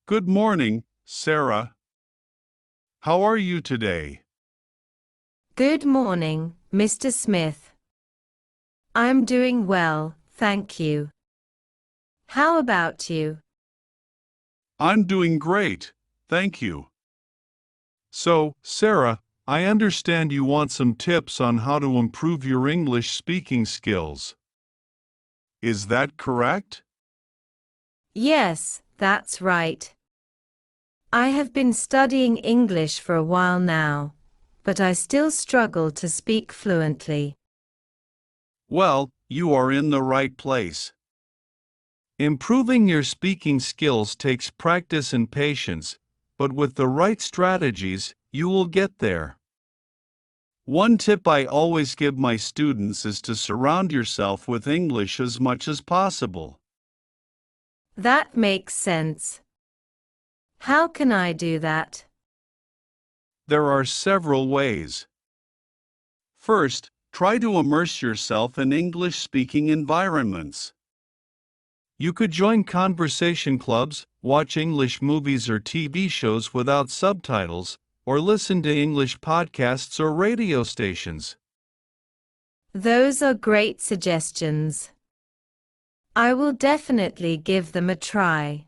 Good morning, Sarah. How are you today? Good morning, Mr. Smith. I'm doing well, thank you. How about you? I'm doing great, thank you. So, Sarah, I understand you want some tips on how to improve your English speaking skills. Is that correct? Yes, that's right. I have been studying English for a while now, but I still struggle to speak fluently. Well, you are in the right place. Improving your speaking skills takes practice and patience, but with the right strategies, you will get there. One tip I always give my students is to surround yourself with English as much as possible. That makes sense. How can I do that? There are several ways. First, try to immerse yourself in English-speaking environments. You could join conversation clubs, watch English movies or TV shows without subtitles, or listen to English podcasts or radio stations. Those are great suggestions. I will definitely give them a try.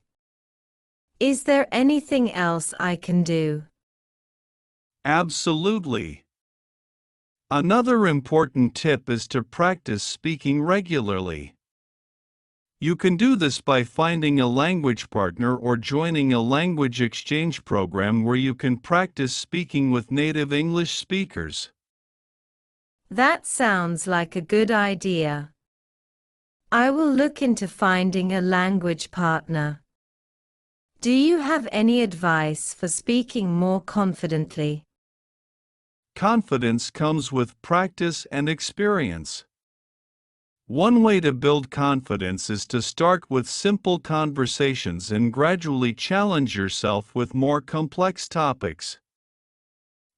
Is there anything else I can do? Absolutely. Another important tip is to practice speaking regularly. You can do this by finding a language partner or joining a language exchange program where you can practice speaking with native English speakers. That sounds like a good idea. I will look into finding a language partner. Do you have any advice for speaking more confidently? Confidence comes with practice and experience. One way to build confidence is to start with simple conversations and gradually challenge yourself with more complex topics.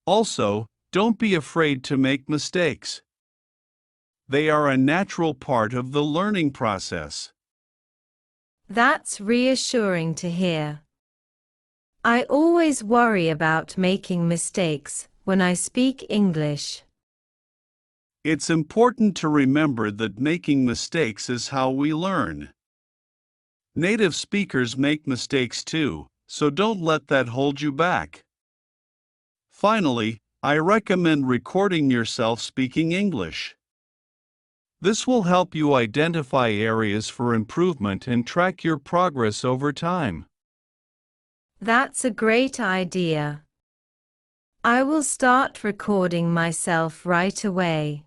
Also, don't be afraid to make mistakes. They are a natural part of the learning process. That's reassuring to hear. I always worry about making mistakes when I speak English. It's important to remember that making mistakes is how we learn. Native speakers make mistakes too, so don't let that hold you back. Finally, I recommend recording yourself speaking English. This will help you identify areas for improvement and track your progress over time. That's a great idea. I will start recording myself right away.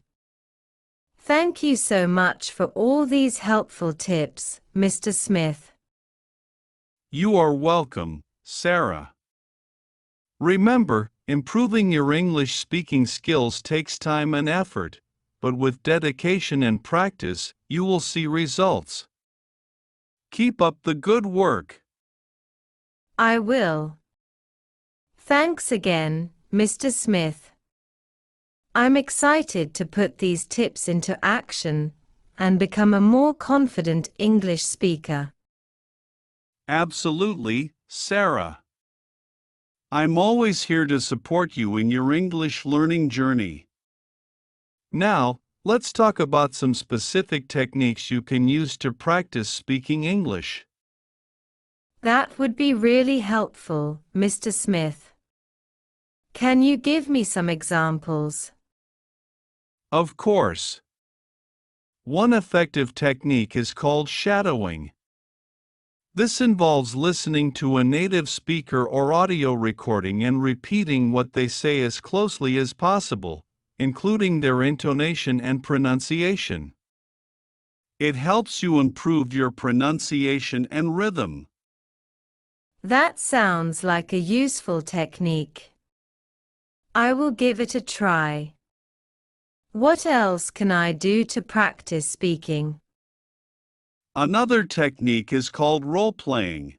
Thank you so much for all these helpful tips, Mr. Smith. You are welcome, Sarah. Remember, improving your English speaking skills takes time and effort, but with dedication and practice, you will see results. Keep up the good work. I will. Thanks again, Mr. Smith. I'm excited to put these tips into action and become a more confident English speaker. Absolutely, Sarah. I'm always here to support you in your English learning journey. Now, let's talk about some specific techniques you can use to practice speaking English. That would be really helpful, Mr. Smith. Can you give me some examples? Of course. One effective technique is called shadowing. This involves listening to a native speaker or audio recording and repeating what they say as closely as possible, including their intonation and pronunciation. It helps you improve your pronunciation and rhythm. That sounds like a useful technique. I will give it a try. What else can I do to practice speaking? Another technique is called role-playing.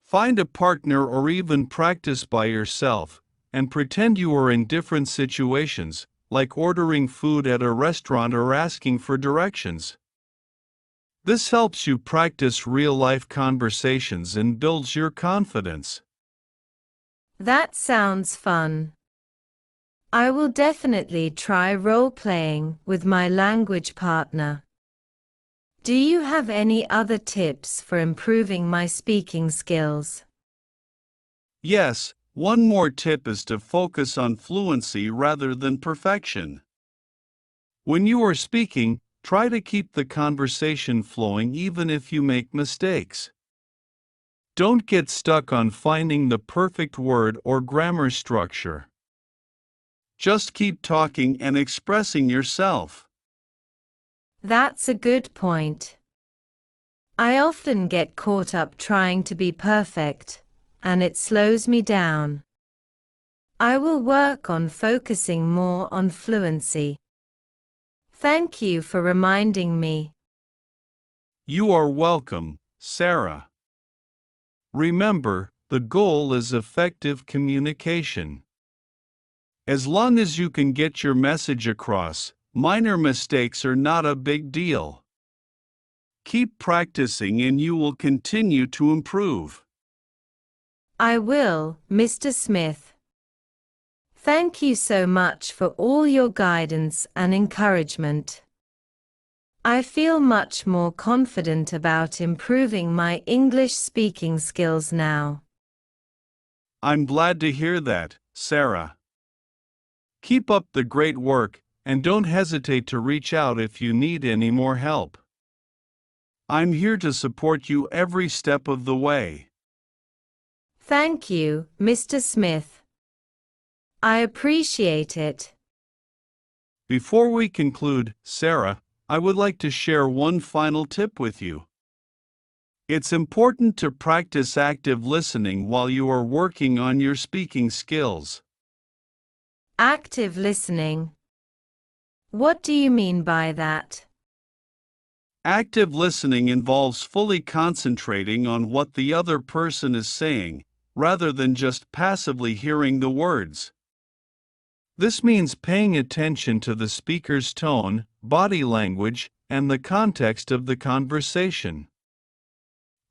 Find a partner or even practice by yourself, and pretend you are in different situations, like ordering food at a restaurant or asking for directions. This helps you practice real-life conversations and builds your confidence. That sounds fun. I will definitely try role-playing with my language partner. Do you have any other tips for improving my speaking skills? Yes, one more tip is to focus on fluency rather than perfection. When you are speaking, try to keep the conversation flowing even if you make mistakes. Don't get stuck on finding the perfect word or grammar structure. Just keep talking and expressing yourself. That's a good point. I often get caught up trying to be perfect, and it slows me down. I will work on focusing more on fluency. Thank you for reminding me. You are welcome, Sarah. Remember, the goal is effective communication. As long as you can get your message across, minor mistakes are not a big deal. Keep practicing and you will continue to improve. I will, Mr. Smith. Thank you so much for all your guidance and encouragement. I feel much more confident about improving my English speaking skills now. I'm glad to hear that, Sarah. Keep up the great work, and don't hesitate to reach out if you need any more help. I'm here to support you every step of the way. Thank you, Mr. Smith. I appreciate it. Before we conclude, Sarah, I would like to share one final tip with you. It's important to practice active listening while you are working on your speaking skills. Active listening. What do you mean by that? Active listening involves fully concentrating on what the other person is saying, rather than just passively hearing the words. This means paying attention to the speaker's tone, body language, and the context of the conversation.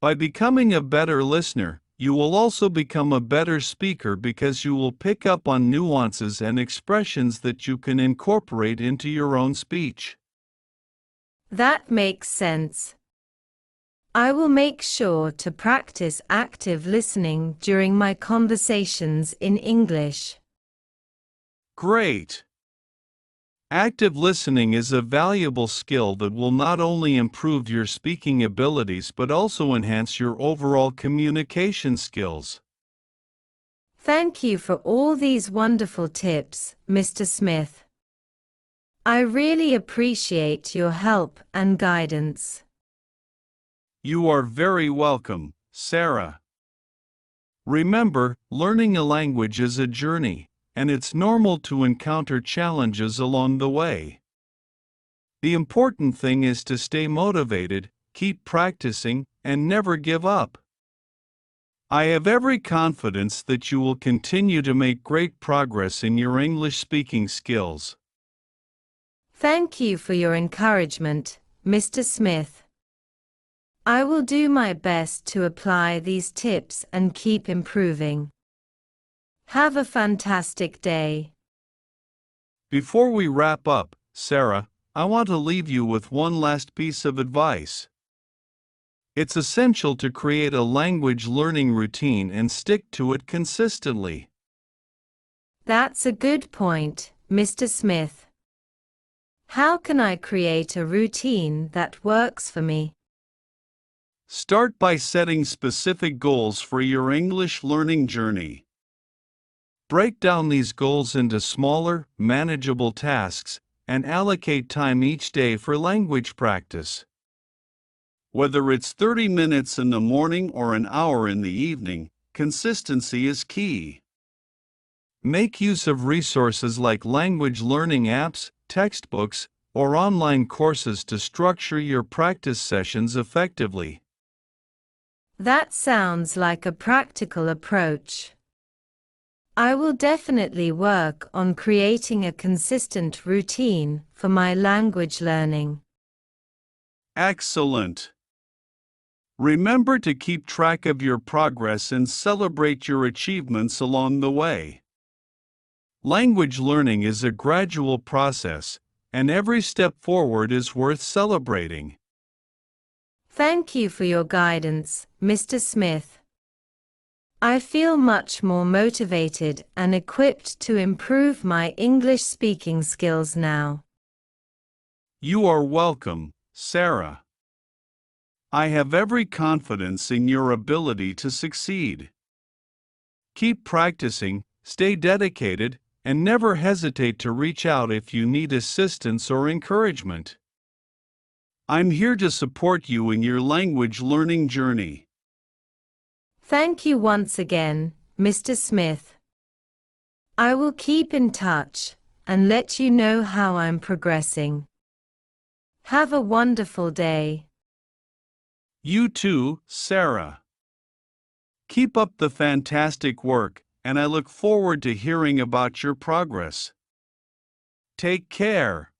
By becoming a better listener, you will also become a better speaker because you will pick up on nuances and expressions that you can incorporate into your own speech. That makes sense. I will make sure to practice active listening during my conversations in English. Great! Active listening is a valuable skill that will not only improve your speaking abilities but also enhance your overall communication skills. Thank you for all these wonderful tips, Mr. Smith. I really appreciate your help and guidance. You are very welcome, Sarah. Remember, learning a language is a journey, and it's normal to encounter challenges along the way. The important thing is to stay motivated, keep practicing, and never give up. I have every confidence that you will continue to make great progress in your English speaking skills. Thank you for your encouragement, Mr. Smith. I will do my best to apply these tips and keep improving. Have a fantastic day. Before we wrap up, Sarah, I want to leave you with one last piece of advice. It's essential to create a language learning routine and stick to it consistently. That's a good point, Mr. Smith. How can I create a routine that works for me? Start by setting specific goals for your English learning journey. Break down these goals into smaller, manageable tasks, and allocate time each day for language practice. Whether it's 30 minutes in the morning or an hour in the evening, consistency is key. Make use of resources like language learning apps, textbooks, or online courses to structure your practice sessions effectively. That sounds like a practical approach. I will definitely work on creating a consistent routine for my language learning. Excellent! Remember to keep track of your progress and celebrate your achievements along the way. Language learning is a gradual process, and every step forward is worth celebrating. Thank you for your guidance, Mr. Smith. I feel much more motivated and equipped to improve my English speaking skills now. You are welcome, Sarah. I have every confidence in your ability to succeed. Keep practicing, stay dedicated, and never hesitate to reach out if you need assistance or encouragement. I'm here to support you in your language learning journey. Thank you once again, Mr. Smith. I will keep in touch and let you know how I'm progressing. Have a wonderful day. You too, Sarah. Keep up the fantastic work, and I look forward to hearing about your progress. Take care.